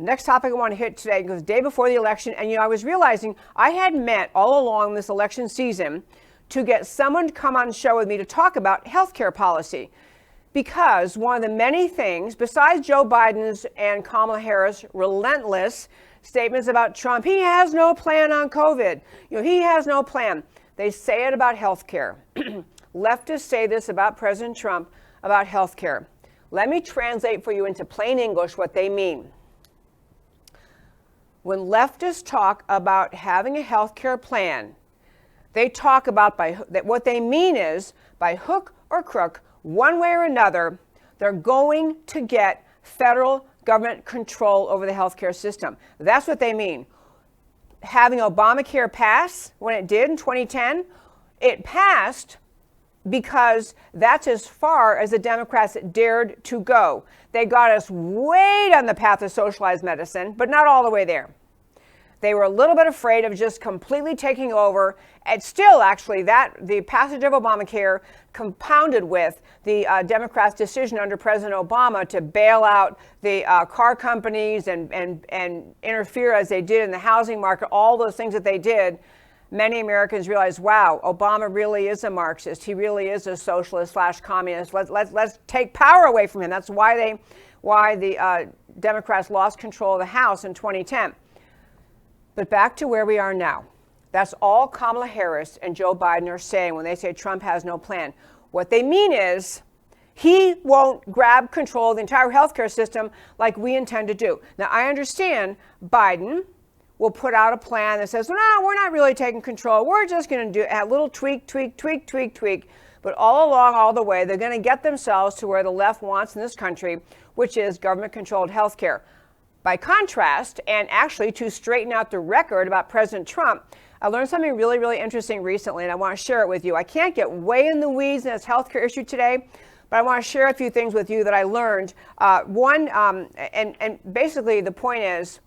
Next topic I want to hit today goes the day before the election. And, I was realizing I had meant all along this election season to get someone to come on the show with me to talk about healthcare policy. Because one of the many things, besides Joe Biden's and Kamala Harris' relentless statements about Trump, he has no plan on COVID. He has no plan. They say it about healthcare. Leftists say this about President Trump, about healthcare. Let me translate for you into plain English what they mean. When leftists talk about having a healthcare plan, they talk about what they mean is by hook or crook, one way or another, they're going to get federal government control over the healthcare system. That's what they mean. Having Obamacare pass when it did in 2010, it passed because that's as far as the Democrats dared to go. They got us way down the path of socialized medicine, but not all the way there. They were a little bit afraid of just completely taking over. And still, actually, the passage of Obamacare compounded with the Democrats' decision under President Obama to bail out the car companies and interfere as they did in the housing market, all those things that they did. Many Americans realized, wow, Obama really is a Marxist. He really is a socialist / communist. Let's take power away from him. That's why the Democrats lost control of the House in 2010. But back to where we are now. That's all Kamala Harris and Joe Biden are saying when they say Trump has no plan. What they mean is he won't grab control of the entire healthcare system like we intend to do. Now, I understand Biden will put out a plan that says, well, no, we're not really taking control. We're just going to do a little tweak. But all along, all the way, they're going to get themselves to where the left wants in this country, which is government-controlled healthcare. By contrast, and actually to straighten out the record about President Trump, I learned something really, really interesting recently, and I want to share it with you. I can't get way in the weeds in this healthcare issue today, but I want to share a few things with you that I learned. And basically the point is,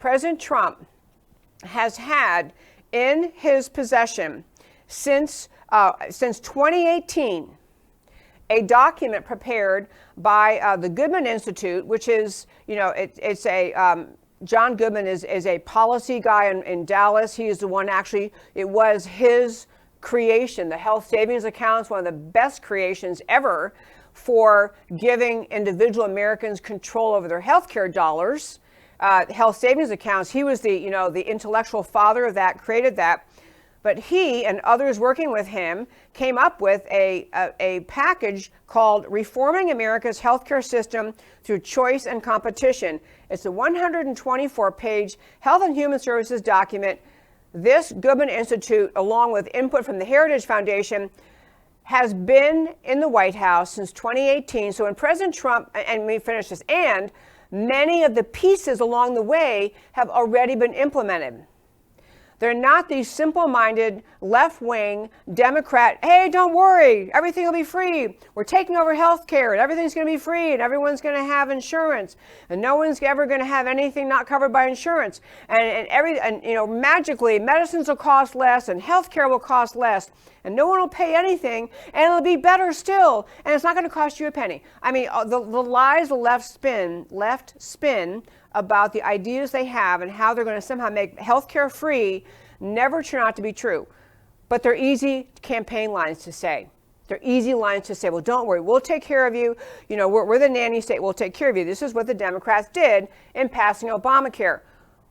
President Trump has had in his possession since 2018 a document prepared by the Goodman Institute, which is, it's a John Goodman is a policy guy in Dallas. He is the one it was his creation. The health savings account is one of the best creations ever for giving individual Americans control over their healthcare dollars. Health savings accounts, he was the intellectual father of that, created that. But he and others working with him came up with a package called Reforming America's Healthcare System Through Choice and Competition. It's a 124-page Health and Human Services document. This Goodman Institute, along with input from the Heritage Foundation, has been in the White House since 2018. So when President Trump, and we finish this, and many of the pieces along the way have already been implemented. They're not these simple-minded, left-wing Democrat, hey, don't worry, everything will be free. We're taking over health care, and everything's going to be free, and everyone's going to have insurance, and no one's ever going to have anything not covered by insurance. And magically, medicines will cost less, and health care will cost less, and no one will pay anything, and it'll be better still, and it's not going to cost you a penny. I mean, the lies the left spin about the ideas they have and how they're going to somehow make healthcare free never turn out to be true. But they're easy campaign lines to say. They're easy lines to say, well, don't worry, we'll take care of you. We're the nanny state, we'll take care of you. This is what the Democrats did in passing Obamacare.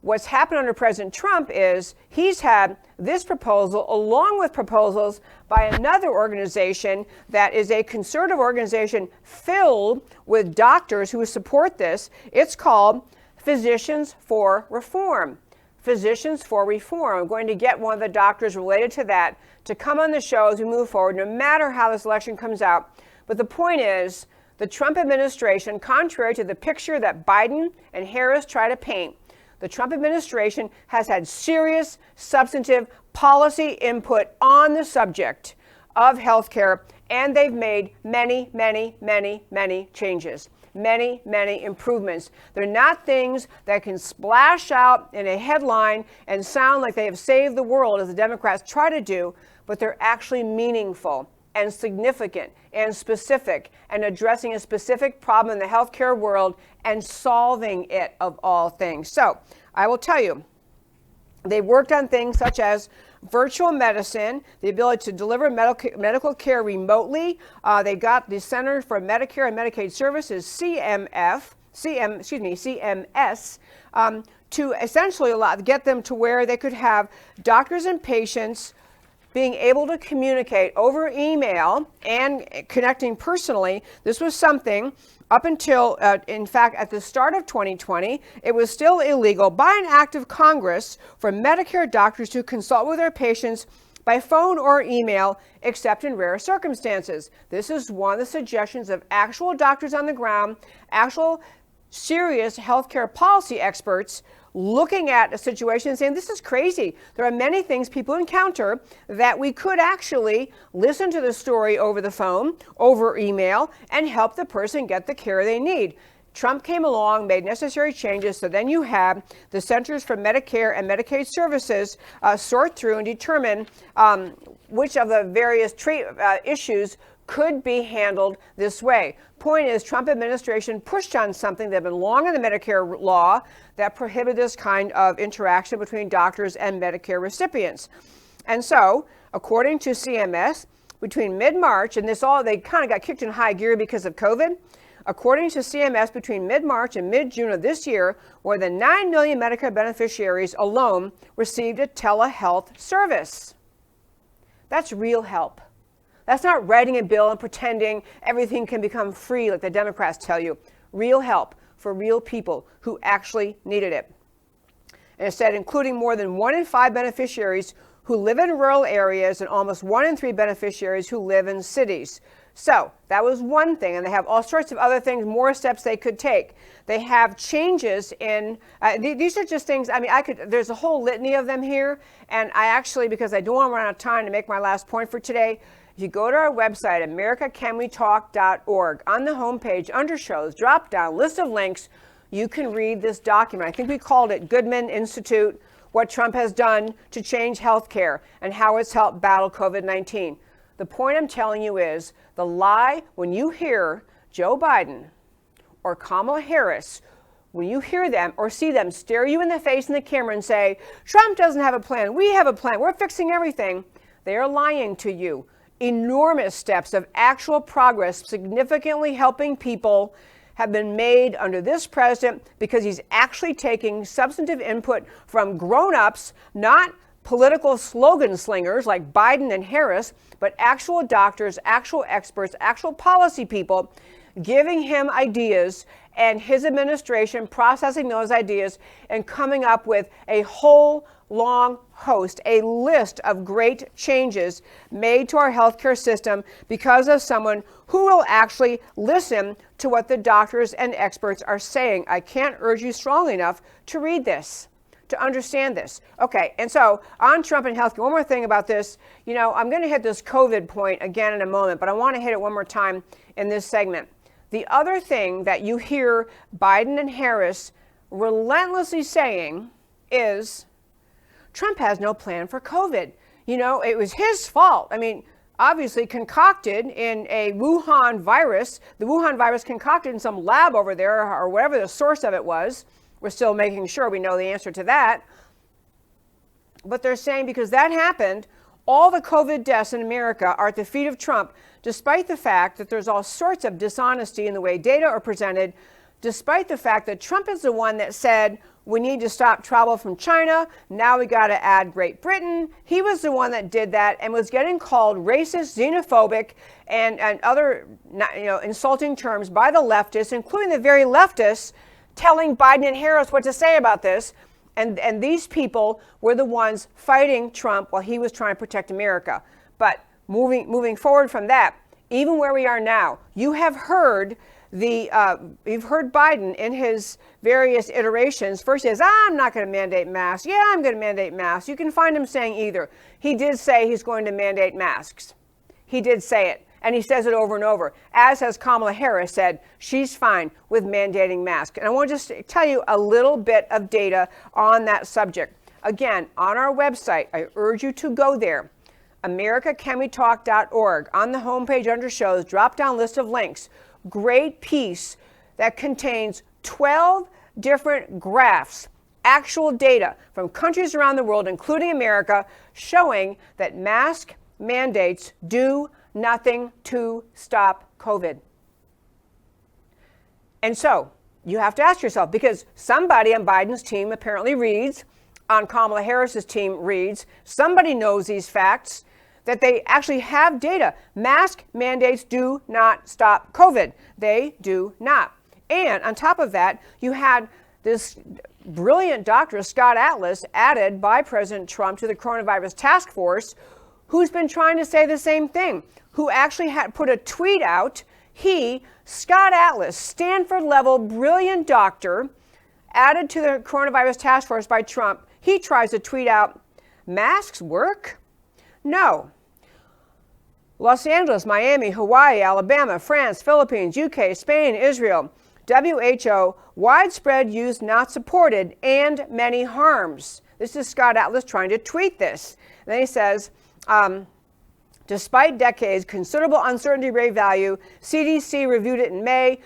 What's happened under President Trump is he's had this proposal along with proposals by another organization that is a conservative organization filled with doctors who support this. It's called Physicians for Reform. Physicians for Reform. I'm going to get one of the doctors related to that to come on the show as we move forward, no matter how this election comes out. But the point is, the Trump administration, contrary to the picture that Biden and Harris try to paint, the Trump administration has had serious, substantive policy input on the subject of healthcare, and they've made many, many, many, many changes. Many, many improvements. They're not things that can splash out in a headline and sound like they have saved the world, as the Democrats try to do, but they're actually meaningful. and significant and specific and addressing a specific problem in the healthcare world and solving it of all things. So I will tell you, they've worked on things such as virtual medicine, the ability to deliver medical care remotely. They got the Center for Medicare and Medicaid Services, CMS, to essentially get them to where they could have doctors and patients being able to communicate over email and connecting personally. This was something up until, in fact, at the start of 2020, it was still illegal by an act of Congress for Medicare doctors to consult with their patients by phone or email, except in rare circumstances. This is one of the suggestions of actual doctors on the ground, actual serious healthcare policy experts looking at a situation and saying, this is crazy. There are many things people encounter that we could actually listen to the story over the phone, over email, and help the person get the care they need. Trump came along, made necessary changes, so then you have the Centers for Medicare and Medicaid Services sort through and determine which of the various issues could be handled this way. Point is, Trump administration pushed on something that had been long in the Medicare law that prohibited this kind of interaction between doctors and Medicare recipients. And so, according to CMS, between mid-March, and they kind of got kicked in high gear because of COVID, according to CMS, between mid-March and mid-June of this year, more than 9 million Medicare beneficiaries alone received a telehealth service. That's real help. That's not writing a bill and pretending everything can become free like the Democrats tell you. Real help for real people who actually needed it. And it said including more than 1 in 5 beneficiaries who live in rural areas and almost 1 in 3 beneficiaries who live in cities. So that was one thing, and they have all sorts of other things, more steps they could take. They have changes in, these are just things, there's a whole litany of them here, and I actually, because I don't want to run out of time to make my last point for today, if you go to our website, americacanwetalk.org, on the homepage, under shows, drop down, list of links, you can read this document. I think we called it Goodman Institute, What Trump Has Done to Change Healthcare and How It's Helped Battle COVID-19. The point I'm telling you is the lie when you hear Joe Biden or Kamala Harris, when you hear them or see them stare you in the face in the camera and say, Trump doesn't have a plan, we have a plan, we're fixing everything, they are lying to you. Enormous steps of actual progress, significantly helping people, have been made under this president because he's actually taking substantive input from grown-ups, not political slogan slingers like Biden and Harris, but actual doctors, actual experts, actual policy people giving him ideas and his administration processing those ideas and coming up with a whole long host, a list of great changes made to our healthcare system because of someone who will actually listen to what the doctors and experts are saying. I can't urge you strongly enough to read this, to understand this. Okay, and so on Trump and healthcare, one more thing about this. I'm going to hit this COVID point again in a moment, but I want to hit it one more time in this segment. The other thing that you hear Biden and Harris relentlessly saying is Trump has no plan for COVID. It was his fault. Obviously concocted in a Wuhan virus. The Wuhan virus concocted in some lab over there or whatever the source of it was. We're still making sure we know the answer to that. But they're saying because that happened, all the COVID deaths in America are at the feet of Trump, despite the fact that there's all sorts of dishonesty in the way data are presented, despite the fact that Trump is the one that said, we need to stop travel from China. Now we got to add Great Britain. He was the one that did that and was getting called racist, xenophobic, and other insulting terms by the leftists, including the very leftists telling Biden and Harris what to say about this. And these people were the ones fighting Trump while he was trying to protect America. But moving forward from that, even where we are now, you have heard you've heard Biden in his various iterations. First he says, I'm not going to mandate masks. Yeah, I'm going to mandate masks. You can find him saying either. He did say he's going to mandate masks. He did say it. And he says it over and over, as has Kamala Harris said, she's fine with mandating masks. And I want to just tell you a little bit of data on that subject. Again, on our website, I urge you to go there, americacanwetalk.org. On the homepage under shows, drop down list of links. Great piece that contains 12 different graphs, actual data from countries around the world, including America, showing that mask mandates do nothing to stop COVID. And so you have to ask yourself, because somebody on Biden's team apparently reads, on Kamala Harris's team reads, somebody knows these facts, that they actually have data. Mask mandates do not stop COVID. They do not. And on top of that, you had this brilliant doctor, Scott Atlas, added by President Trump to the coronavirus task force, who's been trying to say the same thing, who actually had put a tweet out. He, Scott Atlas, Stanford level brilliant doctor, added to the coronavirus task force by Trump, he tries to tweet out, masks work? No. Los Angeles, Miami, Hawaii, Alabama, France, Philippines, UK, Spain, Israel, WHO, widespread use not supported, and many harms. This is Scott Atlas trying to tweet this. And then he says, despite decades, considerable uncertainty rate value, CDC reviewed it in May.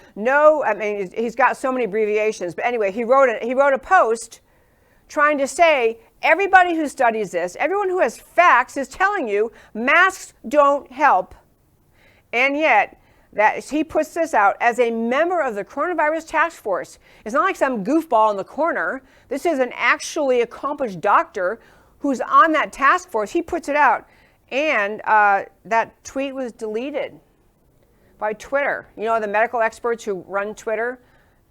He's got so many abbreviations. But anyway, he wrote a post trying to say, everybody who studies this, everyone who has facts is telling you masks don't help. And yet, that he puts this out as a member of the coronavirus task force. It's not like some goofball in the corner. This is an actually accomplished doctor who's on that task force. He puts it out. And that tweet was deleted by Twitter. You know, the medical experts who run Twitter,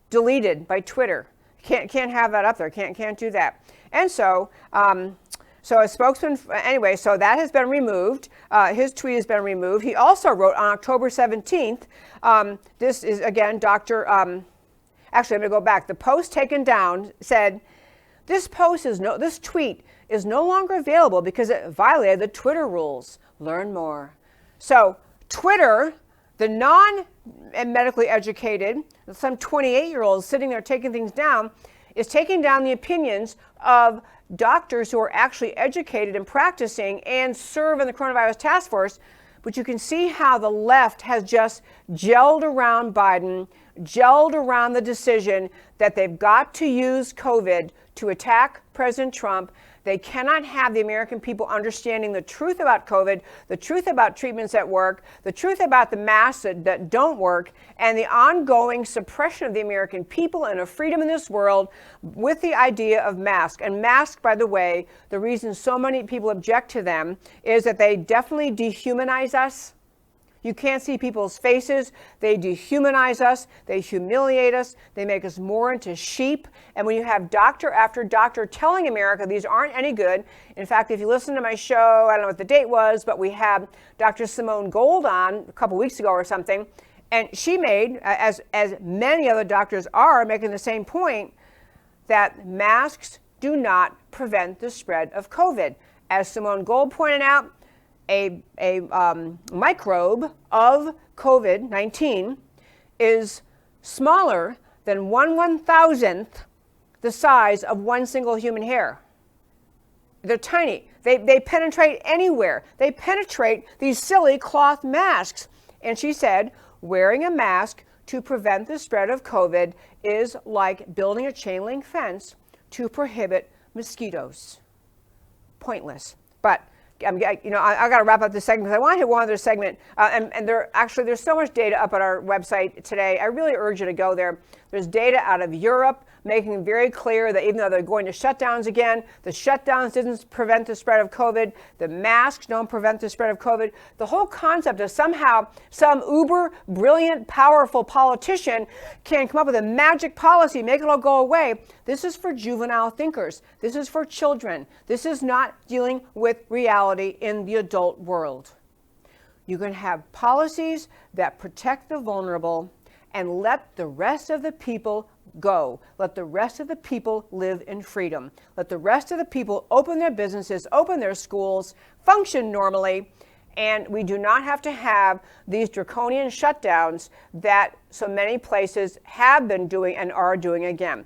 deleted by Twitter. Can't have that up there. Can't do that. And so a spokesman, anyway, so that has been removed. His tweet has been removed. He also wrote on October 17th, this is, again, Dr. Actually, I'm going to go back. The post taken down said, this tweet is no longer available because it violated the Twitter rules. Learn more. So Twitter, the non-medically educated, some 28-year-olds sitting there taking things down, is taking down the opinions of doctors who are actually educated and practicing and serve in the coronavirus task force. But you can see how the left has just gelled around Biden, gelled around the decision that they've got to use COVID to attack President Trump. They cannot have the American people understanding the truth about COVID, the truth about treatments that work, the truth about the masks that don't work, and the ongoing suppression of the American people and of freedom in this world with the idea of masks. And masks, by the way, the reason so many people object to them is that they definitely dehumanize us. You can't see people's faces. They dehumanize us. They humiliate us. They make us more into sheep. And when you have doctor after doctor telling America these aren't any good. In fact, if you listen to my show, I don't know what the date was, but we had Dr. Simone Gold on a couple weeks ago or something. And she made, as many other doctors are, making the same point, that masks do not prevent the spread of COVID. As Simone Gold pointed out, a microbe of COVID-19 is smaller than 1/1000th the size of one single human hair. They're tiny. They penetrate anywhere. They penetrate these silly cloth masks. And she said, wearing a mask to prevent the spread of COVID is like building a chain link fence to prohibit mosquitoes. Pointless. But I got to wrap up this segment because I want to hit one other segment. And there's so much data up on our website today. I really urge you to go there. There's data out of Europe making it very clear that even though they're going to shutdowns again, the shutdowns didn't prevent the spread of COVID. The masks don't prevent the spread of COVID. The whole concept of somehow some uber brilliant, powerful politician can come up with a magic policy, make it all go away. This is for juvenile thinkers. This is for children. This is not dealing with reality in the adult world. You can have policies that protect the vulnerable and let the rest of the people go. Let the rest of the people live in freedom. Let the rest of the people open their businesses, open their schools, function normally, and we do not have to have these draconian shutdowns that so many places have been doing and are doing again.